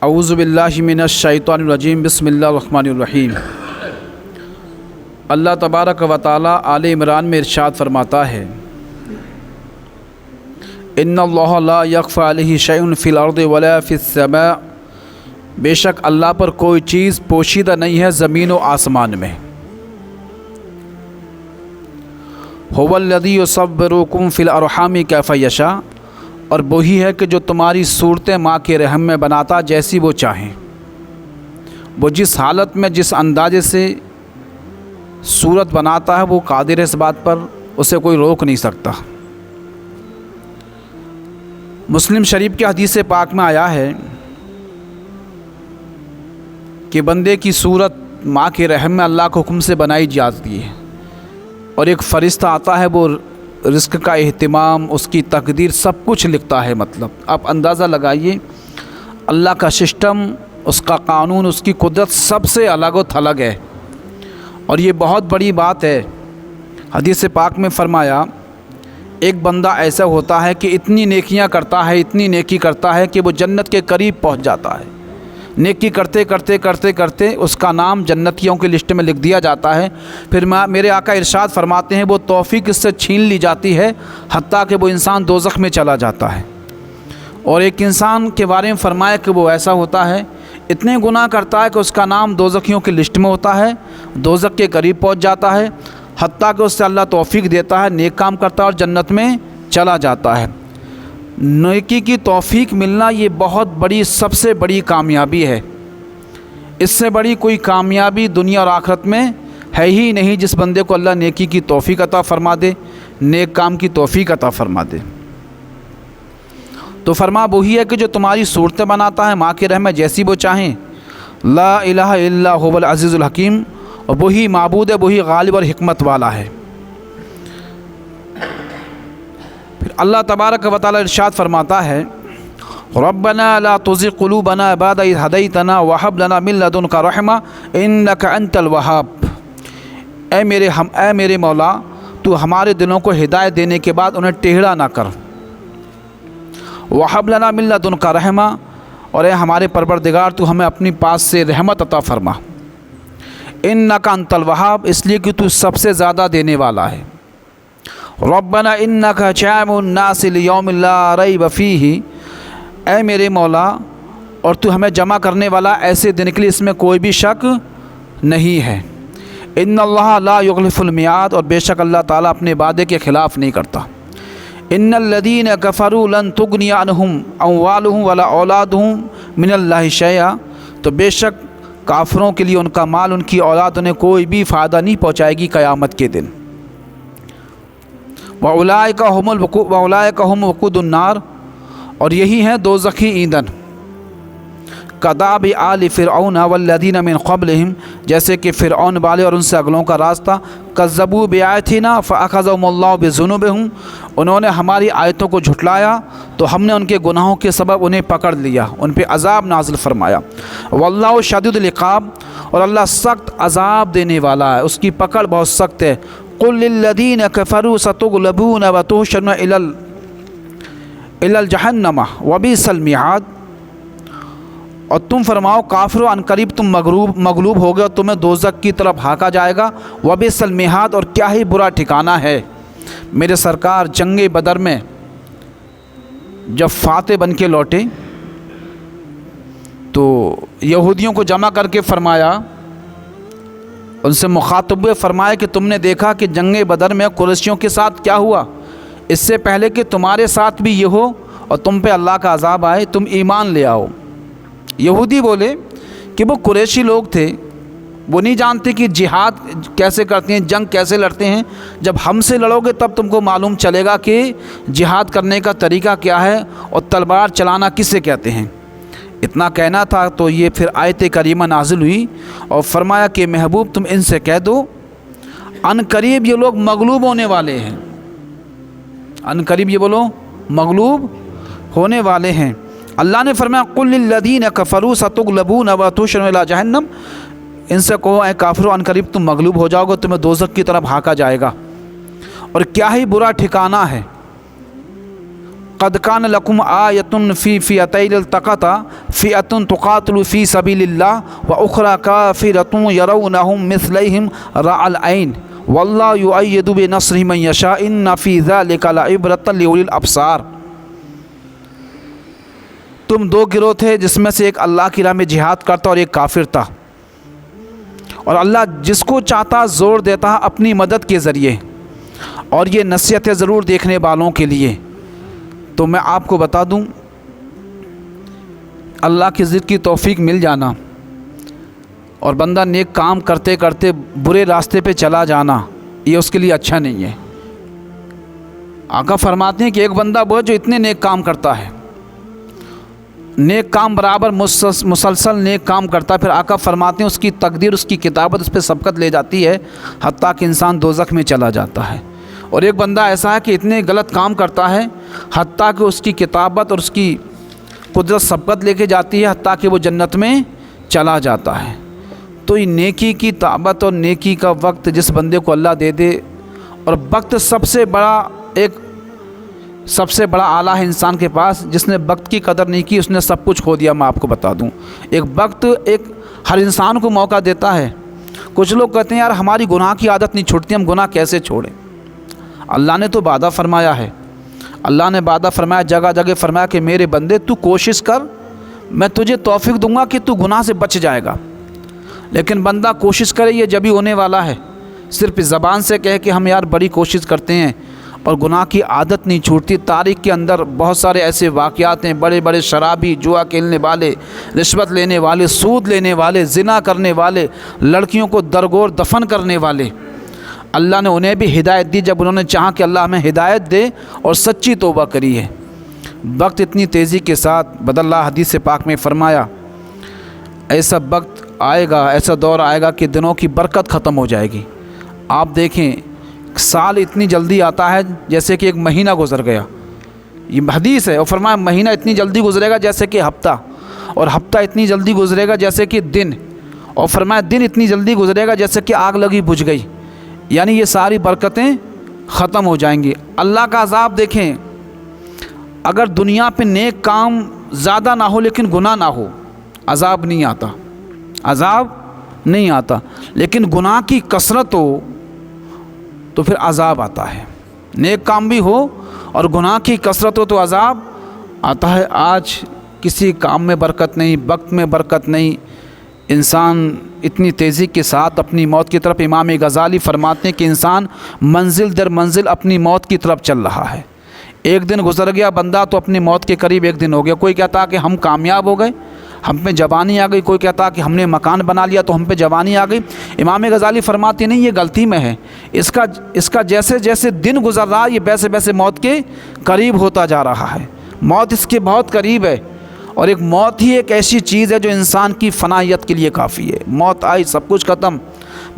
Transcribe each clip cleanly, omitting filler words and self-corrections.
اعوذ باللہ من الشیطان الرجیم بسم اللہ الرحمن الرحیم۔ اللہ تبارک و تعالی آل عمران میں ارشاد فرماتا ہے، ان اللہ لا یخفی علیہ شیء فی الارض ولا فی السماء، بے شک اللہ پر کوئی چیز پوشیدہ نہیں ہے زمین و آسمان میں۔ هو الذی یصورکم فی الارحام کیف یشاء، اور وہی ہے کہ جو تمہاری صورتیں ماں کے رحم میں بناتا جیسی وہ چاہیں۔ وہ جس حالت میں جس اندازے سے صورت بناتا ہے وہ قادر ہے اس بات پر، اسے کوئی روک نہیں سکتا۔ مسلم شریف کے حدیث پاک میں آیا ہے کہ بندے کی صورت ماں کے رحم میں اللہ کے حکم سے بنائی جاتی ہے، اور ایک فرشتہ آتا ہے، وہ رزق کا اہتمام، اس کی تقدیر سب کچھ لکھتا ہے۔ مطلب آپ اندازہ لگائیے، اللہ کا سسٹم، اس کا قانون، اس کی قدرت سب سے الگ و تھلگ ہے، اور یہ بہت بڑی بات ہے۔ حدیث پاک میں فرمایا، ایک بندہ ایسا ہوتا ہے کہ اتنی نیکیاں کرتا ہے، اتنی نیکی کرتا ہے کہ وہ جنت کے قریب پہنچ جاتا ہے۔ نیکی کرتے کرتے کرتے کرتے اس کا نام جنتیوں کی لسٹ میں لکھ دیا جاتا ہے۔ پھر میرے آقا ارشاد فرماتے ہیں، وہ توفیق اس سے چھین لی جاتی ہے حتیٰ کہ وہ انسان دوزخ میں چلا جاتا ہے۔ اور ایک انسان کے بارے میں فرمایا کہ وہ ایسا ہوتا ہے، اتنے گناہ کرتا ہے کہ اس کا نام دوزخیوں کی لسٹ میں ہوتا ہے، دوزخ کے قریب پہنچ جاتا ہے، حتیٰ کہ اس سے اللہ توفیق دیتا ہے، نیک کام کرتا ہے اور جنت میں چلا جاتا ہے۔ نیکی کی توفیق ملنا یہ بہت بڑی، سب سے بڑی کامیابی ہے۔ اس سے بڑی کوئی کامیابی دنیا اور آخرت میں ہے ہی نہیں، جس بندے کو اللہ نیکی کی توفیق عطا فرما دے، نیک کام کی توفیق عطا فرما دے۔ تو فرما وہی ہے کہ جو تمہاری صورتیں بناتا ہے ماں کے رحم میں جیسی وہ چاہیں۔ لا الہ الا هو العزیز الحکیم، اور وہی معبود ہے، وہی غالب اور حکمت والا ہے۔ پھر اللہ تبارک و تعالی ارشاد فرماتا ہے، ربنا لا تزغ قلوبنا بعد اذ ہدیتنا وہب لنا من لدنک رحمہ انک انت الوہاب۔ اے میرے مولا، تو ہمارے دلوں کو ہدایت دینے کے بعد انہیں ٹیڑھا نہ کر۔ وہب لنا من لدنک رحمہ، اور اے ہمارے پروردگار تو ہمیں اپنی پاس سے رحمت عطا فرما۔ انک انت الوہاب، اس لیے کہ تو سب سے زیادہ دینے والا ہے۔ ربنا انک جامع الناس لیوم لا ریب فیہ، اے میرے مولا، اور تو ہمیں جمع کرنے والا ایسے دن کے لیے اس میں کوئی بھی شک نہیں ہے۔ ان اللہ لا یخلف المیعاد، اور بے شک اللہ تعالیٰ اپنے وعدے کے خلاف نہیں کرتا۔ ان الذین کفروا لن تغنی عنہم اموالہم ولا اولادہم من اللہ شیئا، تو بے شک کافروں کے لیے ان کا مال، ان کی اولاد انہیں کوئی بھی فائدہ نہیں پہنچائے گی قیامت کے دن۔ وَأُولَٰئِكَ هُمُ وَقُودُ النَّارِ، اور یہی ہیں دوزخی ایندھن۔ كَدَأْبِ آلِ فِرْعَوْنَ وَالَّذِينَ مِن قَبْلِهِمْ، جیسے کہ فرعون والے اور ان سے اگلوں کا راستہ۔ كَذَّبُوا بِآيَاتِنَا فَأَخَذَهُمُ اللَّهُ بِذُنُوبِهِمْ، انہوں نے ہماری آیتوں کو جھٹلایا تو ہم نے ان کے گناہوں کے سبب انہیں پکڑ لیا، ان پہ عذاب نازل فرمایا۔ وَاللَّهُ شَدِيدُ الْعِقَابِ، اور اللہ سخت عذاب دینے والا ہے، اس کی پکڑ بہت سخت ہے۔ قُل لِّلَّذِينَ كَفَرُوا سَتُغْلَبُونَ وَتُحْشَرُونَ إِلَى الْجَحَنَّمَ وَبِئْسَ الْمِہَادُ، اور تم فرماؤ کافرو، ان قریب تم مغلوب ہو گئے اور تمہیں دوزخ کی طرف ہانکا جائے گا۔ وَبِئْسَ الْمِہَادُ، اور کیا ہی برا ٹھکانہ ہے۔ میرے سرکار جنگ بدر میں جب فاتح بن کے لوٹے تو یہودیوں کو جمع کر کے فرمایا، ان سے مخاطب ہوئے، فرمایا کہ تم نے دیکھا کہ جنگ بدر میں قریشیوں کے ساتھ کیا ہوا، اس سے پہلے کہ تمہارے ساتھ بھی یہ ہو اور تم پہ اللہ کا عذاب آئے، تم ایمان لے آؤ۔ یہودی بولے کہ وہ قریشی لوگ تھے، وہ نہیں جانتے کہ جہاد کیسے کرتے ہیں، جنگ کیسے لڑتے ہیں، جب ہم سے لڑو گے تب تم کو معلوم چلے گا کہ جہاد کرنے کا طریقہ کیا ہے اور تلوار چلانا کسے کہتے ہیں۔ اتنا کہنا تھا تو یہ پھر آیت کریمہ نازل ہوئی اور فرمایا کہ محبوب تم ان سے کہہ دو ان قریب یہ لوگ مغلوب ہونے والے ہیں، ان قریب یہ بولو مغلوب ہونے والے ہیں۔ اللہ نے فرمایا قُل لِّلَّذِينَ كَفَرُوا سَتُغْلَبُونَ وَتُحْشَرُونَ إِلَىٰ جَهَنَّمَ، ان سے کہو اے کافرو ان قریب تم مغلوب ہو جاؤ گے، تمہیں دوزخ کی طرف ہانکا جائے گا، اور کیا ہی برا ٹھکانہ ہے۔ قد کان لکم آیۃ فی فئتین التقطا فئۃ تقاتل فی سبیل اللہ واخری کافرۃ یرونہم مثلیہم رأی العین واللہ یؤید بنصرہ من یشاء ان فی ذلک لعبرۃ لأولی الابصار۔ تم دو گروہ تھے جس میں سے ایک اللہ کی راہ میں جہاد کرتا اور ایک کافر تھا، اور اللہ جس کو چاہتا زور دیتا اپنی مدد کے ذریعے، اور یہ نصیحت ہے ضرور دیکھنے والوں کے لیے۔ تو میں آپ کو بتا دوں، اللہ کی ذکر کی توفیق مل جانا اور بندہ نیک کام کرتے کرتے برے راستے پہ چلا جانا، یہ اس کے لیے اچھا نہیں ہے۔ آقا فرماتے ہیں کہ ایک بندہ وہ جو اتنے نیک کام کرتا ہے، نیک کام برابر مسلسل نیک کام کرتا ہے، پھر آقا فرماتے ہیں اس کی تقدیر، اس کی کتابت اس پہ سبقت لے جاتی ہے حتیٰ کہ انسان دوزخ میں چلا جاتا ہے۔ اور ایک بندہ ایسا ہے کہ اتنے غلط کام کرتا ہے حتیٰ کہ اس کی کتابت اور اس کی قدرت سبقت لے کے جاتی ہے حتیٰ کہ وہ جنت میں چلا جاتا ہے۔ تو یہ نیکی کی طاقت اور نیکی کا وقت جس بندے کو اللہ دے دے، اور وقت سب سے بڑا آلہ ہے انسان کے پاس، جس نے وقت کی قدر نہیں کی اس نے سب کچھ کھو دیا۔ میں آپ کو بتا دوں، ایک وقت ہر انسان کو موقع دیتا ہے۔ کچھ لوگ کہتے ہیں یار ہماری گناہ کی عادت نہیں چھوڑتی، ہم گناہ کیسے چھوڑیں؟ اللہ نے تو وعدہ فرمایا ہے، اللہ نے وعدہ فرمایا، جگہ جگہ فرمایا کہ میرے بندے تو کوشش کر، میں تجھے توفیق دوں گا کہ تو گناہ سے بچ جائے گا۔ لیکن بندہ کوشش کرے یہ جبھی ہونے والا ہے، صرف زبان سے کہے کہ ہم یار بڑی کوشش کرتے ہیں اور گناہ کی عادت نہیں چھوٹتی۔ تاریخ کے اندر بہت سارے ایسے واقعات ہیں، بڑے بڑے شرابی، جوا کھیلنے والے، رشوت لینے والے، سود لینے والے، زنا کرنے والے، لڑکیوں کو درگور دفن کرنے والے، اللہ نے انہیں بھی ہدایت دی جب انہوں نے چاہا کہ اللہ ہمیں ہدایت دے اور سچی توبہ کری ہے۔ وقت اتنی تیزی کے ساتھ بدل رہا، حدیث پاک میں فرمایا ایسا وقت آئے گا، ایسا دور آئے گا کہ دنوں کی برکت ختم ہو جائے گی۔ آپ دیکھیں سال اتنی جلدی آتا ہے جیسے کہ ایک مہینہ گزر گیا، یہ حدیث ہے، اور فرمایا مہینہ اتنی جلدی گزرے گا جیسے کہ ہفتہ، اور ہفتہ اتنی جلدی گزرے گا جیسے کہ دن، اور فرمایا دن اتنی جلدی گزرے گا جیسے کہ آگ لگی بجھ گئی۔ یعنی یہ ساری برکتیں ختم ہو جائیں گی۔ اللہ کا عذاب دیکھیں، اگر دنیا پہ نیک کام زیادہ نہ ہو لیکن گناہ نہ ہو، عذاب نہیں آتا، عذاب نہیں آتا، لیکن گناہ کی کثرت ہو تو پھر عذاب آتا ہے۔ نیک کام بھی ہو اور گناہ کی کثرت ہو تو عذاب آتا ہے۔ آج کسی کام میں برکت نہیں، وقت میں برکت نہیں، انسان اتنی تیزی کے ساتھ اپنی موت کی طرف، امام غزالی فرماتے ہیں کہ انسان منزل در منزل اپنی موت کی طرف چل رہا ہے۔ ایک دن گزر گیا بندہ تو اپنی موت کے قریب ایک دن ہو گیا۔ کوئی کہتا کہ ہم کامیاب ہو گئے، ہم پہ جوانی آ گئی، کوئی کہتا کہ ہم نے مکان بنا لیا تو ہم پہ جوانی آ گئی۔ امام غزالی فرماتے نہیں، یہ غلطی میں ہے، اس کا جیسے جیسے دن گزر رہا یہ ویسے ویسے موت کے قریب ہوتا جا رہا ہے، موت اس کے بہت قریب ہے۔ اور ایک موت ہی ایک ایسی چیز ہے جو انسان کی فنائیت کے لیے کافی ہے۔ موت آئی سب کچھ ختم،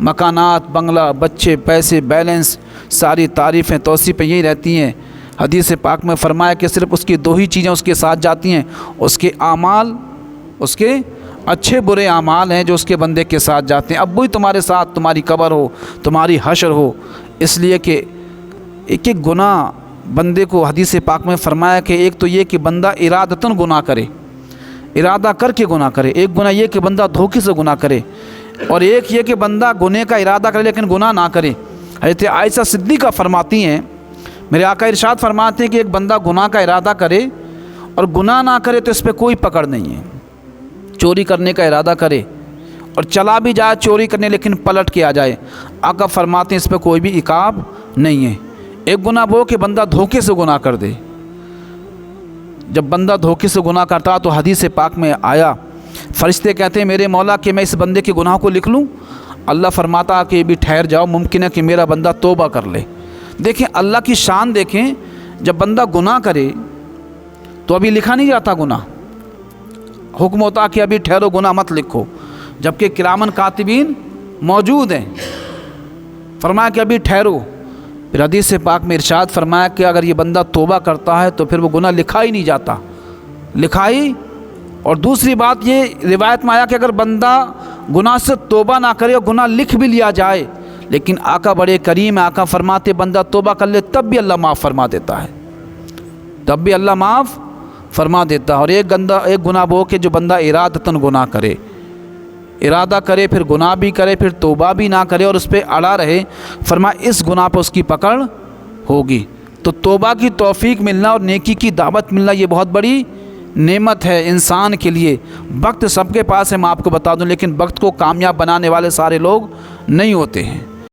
مکانات، بنگلہ، بچے، پیسے، بیلنس، ساری تعریفیں توصیفیں یہی رہتی ہیں۔ حدیث پاک میں فرمایا کہ صرف اس کی دو ہی چیزیں اس کے ساتھ جاتی ہیں، اس کے اعمال، اس کے اچھے برے اعمال ہیں جو اس کے بندے کے ساتھ جاتے ہیں۔ اب وہی تمہارے ساتھ تمہاری قبر ہو، تمہاری حشر ہو، اس لیے کہ ایک ایک گناہ بندے کو حدیث پاک میں فرمایا کہ ایک تو یہ کہ بندہ ارادتاً گناہ کرے، ارادہ کر کے گناہ کرے، ایک گناہ یہ کہ بندہ دھوکے سے گناہ کرے، اور ایک یہ کہ بندہ گناہ کا ارادہ کرے لیکن گناہ نہ کرے۔ حضرت عائشہ صدیقہ فرماتی ہیں، میرے آقا ارشاد فرماتے ہیں کہ ایک بندہ گناہ کا ارادہ کرے اور گناہ نہ کرے تو اس پہ کوئی پکڑ نہیں ہے۔ چوری کرنے کا ارادہ کرے اور چلا بھی جائے چوری کرنے لیکن پلٹ کے آ جائے، آقا فرماتے ہیں اس پہ کوئی بھی عقاب نہیں ہے۔ ایک گناہ وہ کہ بندہ دھوکے سے گناہ کر دے، جب بندہ دھوکے سے گناہ کرتا تو حدیث پاک میں آیا، فرشتے کہتے ہیں میرے مولا کہ میں اس بندے کے گناہ کو لکھ لوں؟ اللہ فرماتا کہ بھی ٹھہر جاؤ، ممکن ہے کہ میرا بندہ توبہ کر لے۔ دیکھیں اللہ کی شان دیکھیں، جب بندہ گناہ کرے تو ابھی لکھا نہیں جاتا گناہ، حکم ہوتا کہ ابھی ٹھہرو گناہ مت لکھو، جبکہ کرامن کاتبین موجود ہیں، فرمایا کہ ابھی ٹھہرو۔ پھر حدیث پاک میں ارشاد فرمایا کہ اگر یہ بندہ توبہ کرتا ہے تو پھر وہ گناہ لکھا ہی نہیں جاتا، لکھائی۔ اور دوسری بات یہ روایت میں آیا کہ اگر بندہ گناہ سے توبہ نہ کرے اور گناہ لکھ بھی لیا جائے، لیکن آقا بڑے کریم ہے، آقا فرماتے بندہ توبہ کر لے تب بھی اللہ معاف فرما دیتا ہے۔ تب بھی اللہ معاف فرما دیتا ہے۔ اور ایک گناہ وہ کہ جو بندہ ارادتاً گناہ کرے، ارادہ کرے، پھر گناہ بھی کرے، پھر توبہ بھی نہ کرے اور اس پہ اڑا رہے، فرمایا اس گناہ پہ اس کی پکڑ ہوگی۔ تو توبہ کی توفیق ملنا اور نیکی کی دعوت ملنا یہ بہت بڑی نعمت ہے انسان کے لیے۔ وقت سب کے پاس ہے، میں آپ کو بتا دوں، لیکن وقت کو کامیاب بنانے والے سارے لوگ نہیں ہوتے ہیں۔